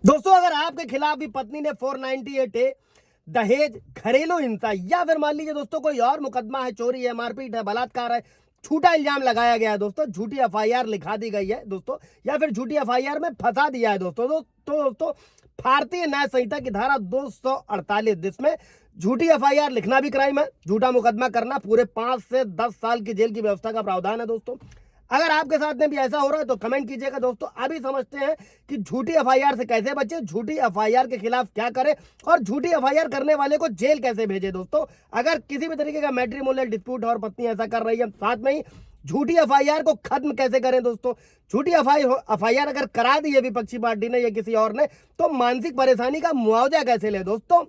दोस्तों अगर आपके खिलाफ भी पत्नी ने 498 ए दहेज, घरेलू हिंसा या फिर मान लीजिए दोस्तों कोई और मुकदमा है, चोरी है, मारपीट है, बलात्कार है, झूठा इल्जाम लगाया गया है दोस्तों, झूठी एफआईआर लिखा दी गई है दोस्तों, या फिर झूठी एफआईआर में फंसा दिया है दोस्तों, भारतीय न्याय संहिता की धारा 248 जिसमें झूठी एफआईआर लिखना भी क्राइम है, झूठा मुकदमा करना पूरे 5 से 10 साल की जेल की व्यवस्था का प्रावधान है दोस्तों। अगर आपके साथ में भी ऐसा हो रहा है तो कमेंट कीजिएगा दोस्तों। अभी समझते हैं कि झूठी एफआईआर से कैसे बचे, झूठी एफआईआर के खिलाफ क्या करें और झूठी एफआईआर करने वाले को जेल कैसे भेजे दोस्तों। अगर किसी भी तरीके का मैट्रिमोनियल डिस्प्यूट और पत्नी ऐसा कर रही है, साथ में ही झूठी एफआईआर को खत्म कैसे करें दोस्तों। झूठी एफआईआर अगर करा दी है विपक्षी पार्टी ने या किसी और ने, तो मानसिक परेशानी का मुआवजा कैसे ले दोस्तों।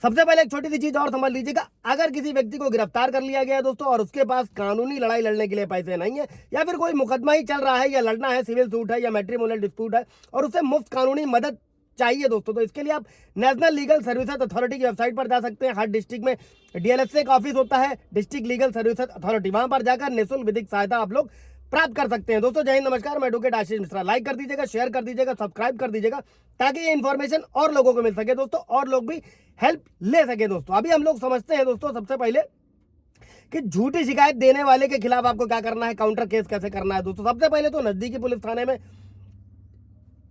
सबसे पहले एक छोटी सी चीज और समझ लीजिएगा, अगर किसी व्यक्ति को गिरफ्तार कर लिया गया है दोस्तों और उसके पास कानूनी लड़ाई लड़ने के लिए पैसे नहीं है, या फिर कोई मुकदमा ही चल रहा है या लड़ना है, सिविल सूट है या मैट्रिमोनियल डिस्प्यूट है और उसे मुफ्त कानूनी मदद चाहिए दोस्तों, तो इसके लिए आप नेशनल लीगल सर्विसेज अथॉरिटी की वेबसाइट पर जा सकते हैं। हर डिस्ट्रिक्ट में डीएलएसए का ऑफिस होता है, डिस्ट्रिक्ट लीगल सर्विसेज अथॉरिटी, वहां पर जाकर निःशुल्क विधिक सहायता आप लोग प्राप्त कर सकते हैं दोस्तों। जय हिंद, नमस्कार, मैं एडवोकेट आशीष मिश्रा। लाइक कर दीजिएगा, शेयर कर दीजिएगा, सब्सक्राइब कर दीजिएगा ताकि ये इन्फॉर्मेशन और लोगों को मिल सके दोस्तों, और लोग भी हेल्प ले सके दोस्तों। अभी हम लोग समझते हैं दोस्तों सबसे पहले कि झूठी शिकायत देने वाले के खिलाफ आपको क्या करना है, काउंटर केस कैसे करना है दोस्तों। सबसे पहले तो नजदीकी पुलिस थाने में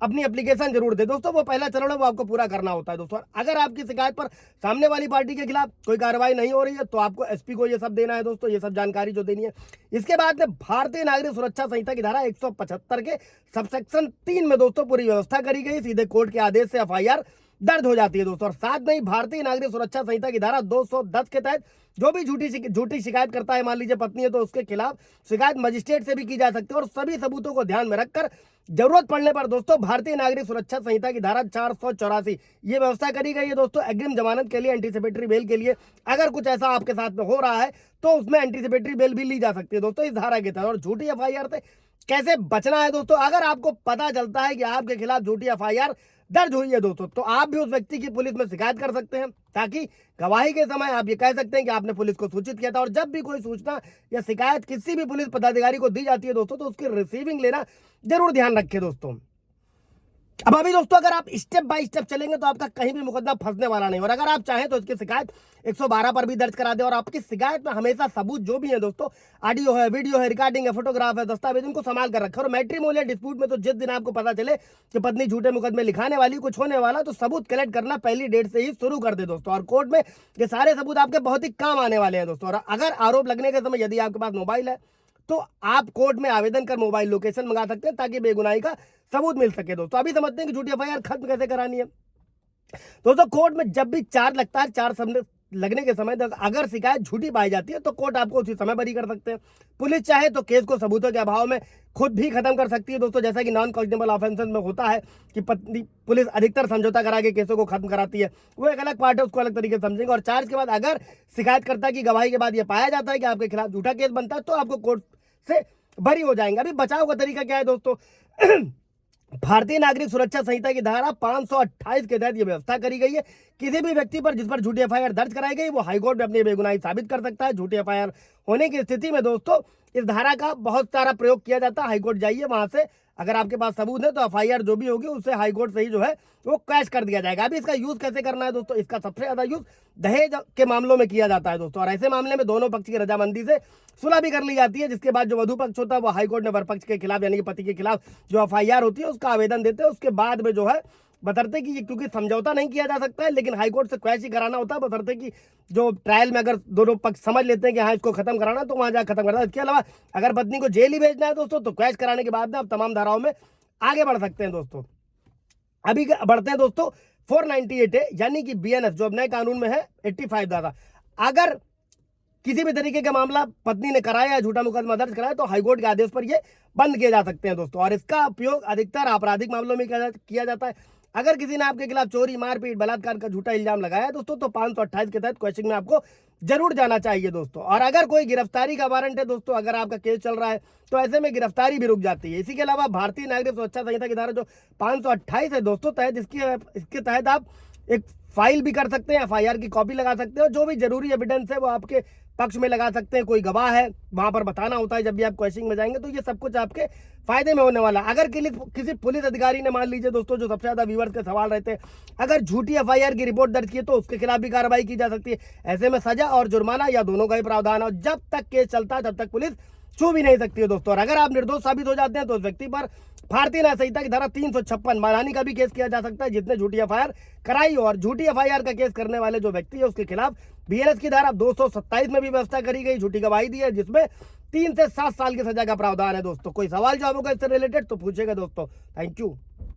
अपनी एप्लीकेशन जरूर दे दोस्तों, वो पहला चरण है, वो आपको पूरा करना होता है दोस्तों। अगर आपकी शिकायत पर सामने वाली पार्टी के खिलाफ कोई कार्रवाई नहीं हो रही है तो आपको एसपी को ये सब देना है दोस्तों, ये सब जानकारी जो देनी है। इसके बाद में भारतीय नागरिक सुरक्षा संहिता की धारा 175 के सबसेक्शन 3 में दोस्तों पूरी व्यवस्था करी गई, सीधे कोर्ट के आदेश से एफआईआर दर्ज हो जाती है दोस्तों। और साथ में ही भारतीय नागरिक सुरक्षा संहिता की धारा 210 के तहत जो भी झूठी शिकायत करता है, मान लीजिए पत्नी है, तो उसके खिलाफ शिकायत मजिस्ट्रेट से भी की जा सकती है। और सभी सबूतों को ध्यान में रखकर जरूरत पड़ने पर दोस्तों भारतीय नागरिक सुरक्षा संहिता की धारा 484 ये व्यवस्था करी गई है दोस्तों, अग्रिम जमानत के लिए, एंटीसिपेटरी बेल के लिए। अगर कुछ ऐसा आपके साथ में हो रहा है तो उसमें एंटीसिपेटरी बेल भी ली जा सकती है दोस्तों इस धारा के तहत। और झूठी एफआईआर से कैसे बचना है दोस्तों, अगर आपको पता चलता है कि आपके खिलाफ झूठी एफआईआर दर्ज हुई है दोस्तों, तो आप भी उस व्यक्ति की पुलिस में शिकायत कर सकते हैं, ताकि गवाही के समय आप ये कह सकते हैं कि आपने पुलिस को सूचित किया था। और जब भी कोई सूचना या शिकायत किसी भी पुलिस पदाधिकारी को दी जाती है दोस्तों, तो उसकी रिसीविंग लेना जरूर ध्यान रखें दोस्तों। अब अभी दोस्तों अगर आप स्टेप बाय स्टेप चलेंगे तो आपका कहीं भी मुकदमा फंसने वाला नहीं। और अगर आप चाहें तो इसकी शिकायत 112 पर भी दर्ज करा दे, और आपकी शिकायत में हमेशा सबूत जो भी है दोस्तों, ऑडियो है, वीडियो है, रिकॉर्डिंग है, फोटोग्राफ है, दस्तावेज, उनको संभाल कर रखें। और मैट्रिमोनियल डिस्प्यूट में तो जिस दिन आपको पता चले कि पत्नी झूठे मुकदमे लिखाने वाली, कुछ होने वाला, तो सबूत कलेक्ट करना पहली डेट से ही शुरू कर दे दोस्तों। और कोर्ट में ये सारे सबूत आपके बहुत ही काम आने वाले हैं दोस्तों। और अगर आरोप लगने के समय यदि आपके पास मोबाइल है तो आप कोर्ट में आवेदन कर मोबाइल लोकेशन मंगा सकते हैं ताकि बेगुनाही का सबूत मिल सके दोस्तों। अभी समझते हैं कि झूठी एफआईआर खत्म कैसे करानी है दोस्तों। कोर्ट में जब भी चार्ज लगता है, चार्ज लगने के समय अगर शिकायत झूठी पाई जाती है तो कोर्ट आपको उसी समय बरी कर सकते हैं। पुलिस चाहे तो केस को सबूतों के अभाव में खुद भी खत्म कर सकती है दोस्तों, जैसा कि नॉन कॉग्निजेबल ऑफेंसेस में होता है कि पुलिस अधिकतर समझौता करा के केसों को खत्म कराती है, वो एक अलग पार्ट है, उसको अलग तरीके से समझेंगे। और चार्ज के बाद अगर शिकायतकर्ता की गवाही के बाद यह पाया जाता है कि आपके खिलाफ झूठा केस बनता है तो आपको कोर्ट से बरी हो जाएंगे। अभी बचाव का तरीका क्या है दोस्तों भारतीय नागरिक सुरक्षा संहिता की धारा 528 के तहत यह व्यवस्था करी गई है, किसी भी व्यक्ति पर जिस पर झूठी एफआईआर दर्ज कराई गई वो हाईकोर्ट में अपनी बेगुनाही साबित कर सकता है। झूठी एफआईआर होने की स्थिति में दोस्तों इस धारा का बहुत सारा प्रयोग किया जाता है। हाईकोर्ट जाइए, वहां से अगर आपके पास सबूत है तो एफआईआर जो भी होगी उससे हाईकोर्ट से ही जो है वो कैश कर दिया जाएगा। अभी इसका यूज कैसे करना है दोस्तों, इसका सबसे ज्यादा यूज दहेज के मामलों में किया जाता है दोस्तों। और ऐसे मामले में दोनों पक्ष की रजामंदी से सुलह भी कर ली जाती है, जिसके बाद जो वधु पक्ष होता है वो हाईकोर्ट में वर पक्ष के खिलाफ यानी कि पति के खिलाफ जो एफआईआर होती है उसका आवेदन देते हैं। उसके बाद में जो है बतरते कि ये क्योंकि समझौता नहीं किया जा सकता है, लेकिन हाईकोर्ट से क्वैश ही कराना होता है, बतरते कि जो ट्रायल में अगर दोनों पक्ष समझ लेते हैं कि हाँ इसको खत्म कराना तो वहां जाकर खत्म करना। इसके अलावा अगर पत्नी को जेल ही भेजना है दोस्तों तो क्वैश कराने के बाद में आप तमाम धाराओं में आगे बढ़ सकते हैं दोस्तों। अभी बढ़ते हैं दोस्तों 498 है यानी कि बीएनएस जो अब नए कानून में है 85 धारा। अगर किसी भी तरीके का मामला पत्नी ने कराया, झूठा मुकदमा दर्ज कराया, तो हाईकोर्ट के आदेश पर ये बंद किए जा सकते हैं दोस्तों। और इसका उपयोग अधिकतर आपराधिक मामलों में किया जाता है। अगर किसी ने आपके खिलाफ चोरी, मारपीट, बलात्कार का झूठा इल्जाम लगाया है दोस्तों तो 528 के तहत क्वेश्चन में आपको जरूर जाना चाहिए दोस्तों। और अगर कोई गिरफ्तारी का वारंट है दोस्तों, अगर आपका केस चल रहा है तो ऐसे में गिरफ्तारी भी रुक जाती है। इसी के अलावा भारतीय नागरिक सुरक्षा संहिता की धारा जो 528 है दोस्तों तहत इसके तहत आप एक फाइल भी कर सकते हैं, एफआईआर की कॉपी लगा सकते हो, जो भी जरूरी एविडेंस है वो आपके पक्ष में लगा सकते हैं, कोई गवाह है वहां पर बताना होता है जब भी आप क्वेश्चनिंग में जाएंगे, तो ये सब कुछ आपके फायदे में होने वाला। अगर किसी पुलिस अधिकारी ने, मान लीजिए दोस्तों, जो सबसे ज्यादा व्यूअर्स के सवाल रहते हैं, अगर झूठी एफआईआर की रिपोर्ट दर्ज की है तो उसके खिलाफ भी कार्रवाई की जा सकती है। ऐसे में सजा और जुर्माना या दोनों का ही प्रावधान है। जब तक केस चलता है तब तक पुलिस छू भी नहीं सकती है दोस्तों। और अगर आप निर्दोष साबित हो जाते हैं तो उस व्यक्ति पर भारतीय न्याय संहिता की धारा 356 मानहानि का भी केस किया जा सकता है, जिसने झूठी एफआईआर कराई। और झूठी एफआईआर का केस करने वाले जो व्यक्ति है उसके खिलाफ बीएनएस की धारा 227 में भी व्यवस्था करी गई, झूठी गवाही दी है, जिसमें 3 से 7 साल की सजा का प्रावधान है दोस्तों। कोई सवाल जो आपको इससे रिलेटेड तो पूछेगा दोस्तों। Thank you.